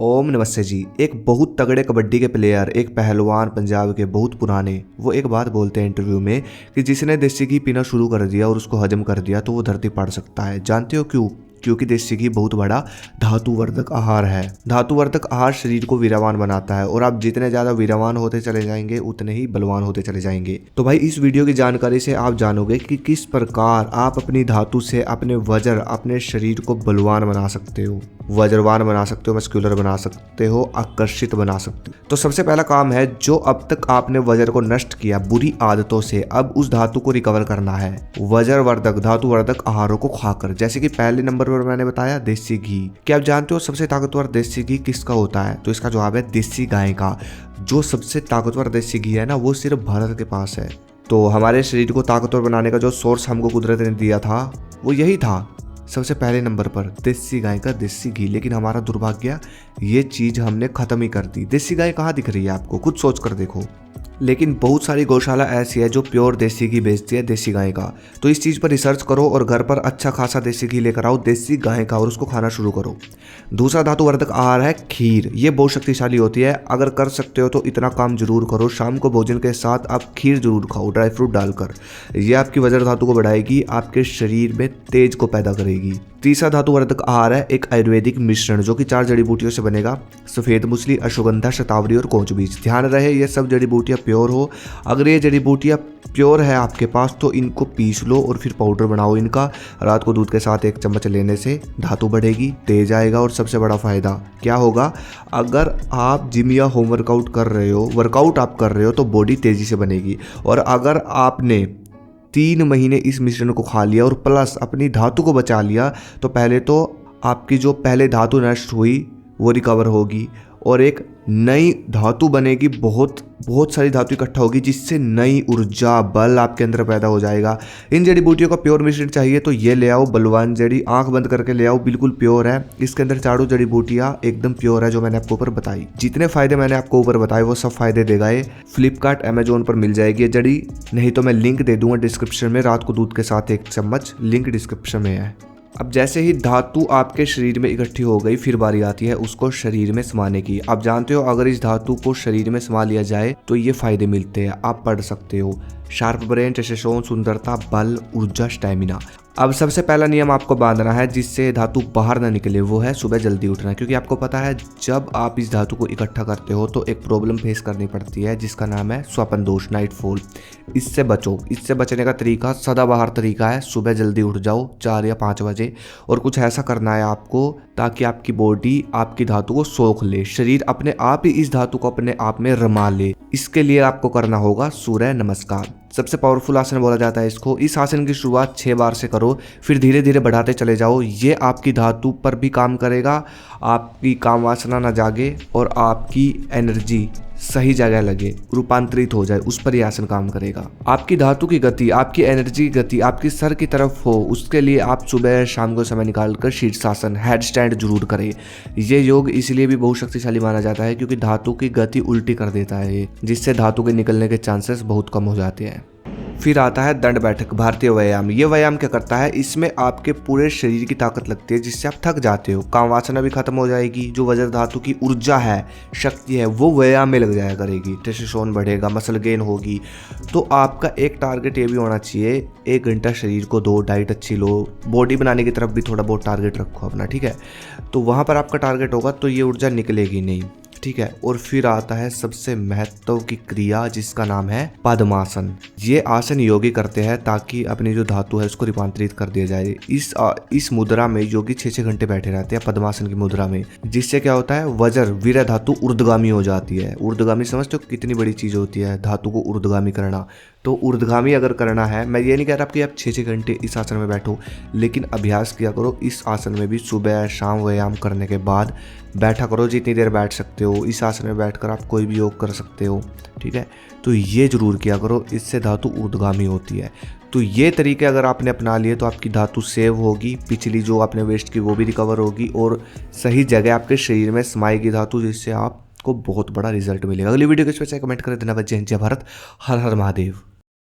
ओम नमस्ते जी। एक बहुत तगड़े कबड्डी के प्लेयर, एक पहलवान पंजाब के बहुत पुराने, वो एक बात बोलते हैं इंटरव्यू में कि जिसने देसी घी पीना शुरू कर दिया और उसको हजम कर दिया तो वो धरती पाड़ सकता है। जानते हो क्यों? क्योंकि देसी घी बहुत बड़ा धातुवर्धक आहार है। धातुवर्धक आहार शरीर को वीरवान बनाता है और आप जितने ज्यादा वीरवान होते चले जाएंगे उतने ही बलवान होते चले जाएंगे। तो भाई इस वीडियो की जानकारी से आप जानोगे कि किस प्रकार आप अपनी धातु से अपने वज्र, अपने शरीर को बलवान बना सकते हो, वज्रवान बना सकते हो, मस्कुलर बना सकते हो, आकर्षित बना सकते हो। तो सबसे पहला काम है, जो अब तक आपने वज्र को नष्ट किया बुरी आदतों से, अब उस धातु को रिकवर करना है वज्रवर्धक, धातुवर्धक आहारों को खाकर। जैसे कि पहले नंबर पर मैंने बताया देसी घी। क्या आप जानते हो सबसे ताकतवर देसी घी किसका होता है? तो इसका जवाब है देसी गाय का। जो सबसे ताकतवर देसी घी है ना, वो सिर्फ भारत के पास है। तो हमारे शरीर को ताकतवर बनाने का जो सोर्स हमको कुदरत ने दिया था वो यही था, सबसे पहले नंबर पर देसी गाय का देसी घी। लेकिन हमारा दुर्भाग्य, ये चीज हमने खत्म ही कर दी। देसी गाय कहाँ दिख रही है आपको? खुद सोच कर देखो। लेकिन बहुत सारी गौशाला ऐसी है जो प्योर देसी घी बेचती है, देसी गाय का। तो इस चीज़ पर रिसर्च करो और घर पर अच्छा खासा देसी घी लेकर आओ, देसी गाय का, और उसको खाना शुरू करो। दूसरा धातुवर्धक आहार है खीर। ये बहुत शक्तिशाली होती है। अगर कर सकते हो तो इतना काम जरूर करो, शाम को भोजन के साथ आप खीर जरूर खाओ ड्राई फ्रूट डालकर। ये आपकी वज्र धातु को बढ़ाएगी, आपके शरीर में तेज को पैदा करेगी। तीसरा धातुवर्धक आहार है एक आयुर्वेदिक मिश्रण जो कि 4 जड़ी बूटियों से बनेगा, सफेद मूसली, अश्वगंधा, शतावरी और कोंच बीज। ध्यान रहे ये सब जड़ी बूटियां प्योर हो। अगर ये जड़ी बूटियां प्योर है आपके पास तो इनको पीस लो और फिर पाउडर बनाओ इनका। रात को दूध के साथ 1 चम्मच लेने से धातु बढ़ेगी, तेज आएगा। और सबसे बड़ा फायदा क्या होगा? अगर आप जिम या होम वर्कआउट कर रहे हो, वर्कआउट आप कर रहे हो, तो बॉडी तेजी से बनेगी। और अगर आपने 3 महीने इस मिश्रण को खा लिया और प्लस अपनी धातु को बचा लिया, तो पहले तो आपकी जो पहले धातु नष्ट हुई वो रिकवर होगी और एक नई धातु बनेगी। बहुत सारी धातु इकट्ठा होगी जिससे नई ऊर्जा, बल आपके अंदर पैदा हो जाएगा। इन जड़ी बूटियों का प्योर मिश्रण चाहिए तो ये ले आओ, बलवान जड़ी। आंख बंद करके ले आओ, बिल्कुल प्योर है। इसके अंदर 4 जड़ी बूटियां एकदम प्योर है जो मैंने आपको ऊपर बताई। जितने फायदे मैंने आपको ऊपर बताए वो सब फायदे देगा ये। फ्लिपकार्ट, अमेजोन पर मिल जाएगी ये जड़ी, नहीं तो मैं लिंक दे दूंगा डिस्क्रिप्शन में। रात को दूध के साथ 1 चम्मच, लिंक डिस्क्रिप्शन में है। अब जैसे ही धातु आपके शरीर में इकट्ठी हो गई, फिर बारी आती है उसको शरीर में समाने की। आप जानते हो अगर इस धातु को शरीर में समा लिया जाए तो ये फायदे मिलते हैं। आप पढ़ सकते हो शार्प ब्रेन, टेस्टोस्टेरोन, सुंदरता, बल, ऊर्जा, स्टैमिना। अब सबसे पहला नियम आपको बांधना है जिससे धातु बाहर ना निकले, वो है सुबह जल्दी उठना। क्योंकि आपको पता है जब आप इस धातु को इकट्ठा करते हो तो एक प्रॉब्लम फेस करनी पड़ती है जिसका नाम है स्वप्न दोष, नाइट फॉल। इससे बचो। इससे बचने का तरीका सदाबहार तरीका है, सुबह जल्दी उठ जाओ 4 या 5 बजे। और कुछ ऐसा करना है आपको ताकि आपकी बॉडी आपकी धातु को सोख ले, शरीर अपने आप ही इस धातु को अपने आप में रमा ले। इसके लिए आपको करना होगा सूर्य नमस्कार। सबसे पावरफुल आसन बोला जाता है इसको। इस आसन की शुरुआत 6 बार से करो, फिर धीरे धीरे बढ़ाते चले जाओ। ये आपकी धातु पर भी काम करेगा, आपकी काम वासना ना जागे और आपकी एनर्जी सही जगह लगे, रूपांतरित हो जाए, उस पर यह आसन काम करेगा। आपकी धातु की गति, आपकी एनर्जी की गति आपकी सर की तरफ हो, उसके लिए आप सुबह शाम को समय निकालकर शीर्षासन, हेड स्टैंड जरूर करें। ये योग इसलिए भी बहुत शक्तिशाली माना जाता है क्योंकि धातु की गति उल्टी कर देता है ये, जिससे धातु के निकलने के चांसेस बहुत कम हो जाते हैं। फिर आता है दंड बैठक, भारतीय व्यायाम। ये व्यायाम क्या करता है? इसमें आपके पूरे शरीर की ताकत लगती है जिससे आप थक जाते हो, काम वासना भी खत्म हो जाएगी। जो वज्र धातु की ऊर्जा है, शक्ति है, वो व्यायाम में लग जाया करेगी। टेस्टोस्टेरोन बढ़ेगा, मसल गेन होगी। तो आपका एक टारगेट ये भी होना चाहिए, 1 घंटा शरीर को दो, डाइट अच्छी लो, बॉडी बनाने की तरफ भी थोड़ा बहुत टारगेट रखो अपना, ठीक है? तो वहाँ पर आपका टारगेट होगा तो ये ऊर्जा निकलेगी नहीं, ठीक है। और फिर आता है सबसे महत्व की क्रिया जिसका नाम है पद्मासन। ये आसन योगी करते हैं ताकि अपनी जो धातु है उसको रूपांतरित कर दिया जाए। इस मुद्रा में योगी 6-6 घंटे बैठे रहते हैं पद्मासन की मुद्रा में, जिससे क्या होता है? वज्र, वीर धातु ऊर्ध्वगामी हो जाती है। ऊर्ध्वगामी समझते हो कितनी बड़ी चीज होती है धातु को ऊर्ध्वगामी करना? तो ऊर्ध्वगामी अगर करना है, मैं ये नहीं कह रहा कि आप 6-6 घंटे इस आसन में बैठो, लेकिन अभ्यास किया करो इस आसन में भी। सुबह शाम व्यायाम करने के बाद बैठा करो, जितनी देर बैठ सकते हो। इस आसन में बैठकर आप कोई भी योग कर सकते हो, ठीक है? तो ये जरूर किया करो, इससे धातु ऊर्ध्वगामी होती है। तो ये तरीके अगर आपने अपना लिए तो आपकी धातु सेव होगी, पिछली जो आपने वेस्ट की वो भी रिकवर होगी और सही जगह आपके शरीर में समाएगी धातु, जिससे आपको बहुत बड़ा रिजल्ट मिलेगा। अगली वीडियो के इस पर कमेंट कर देना। जय हिंद, जय भारत, हर हर महादेव।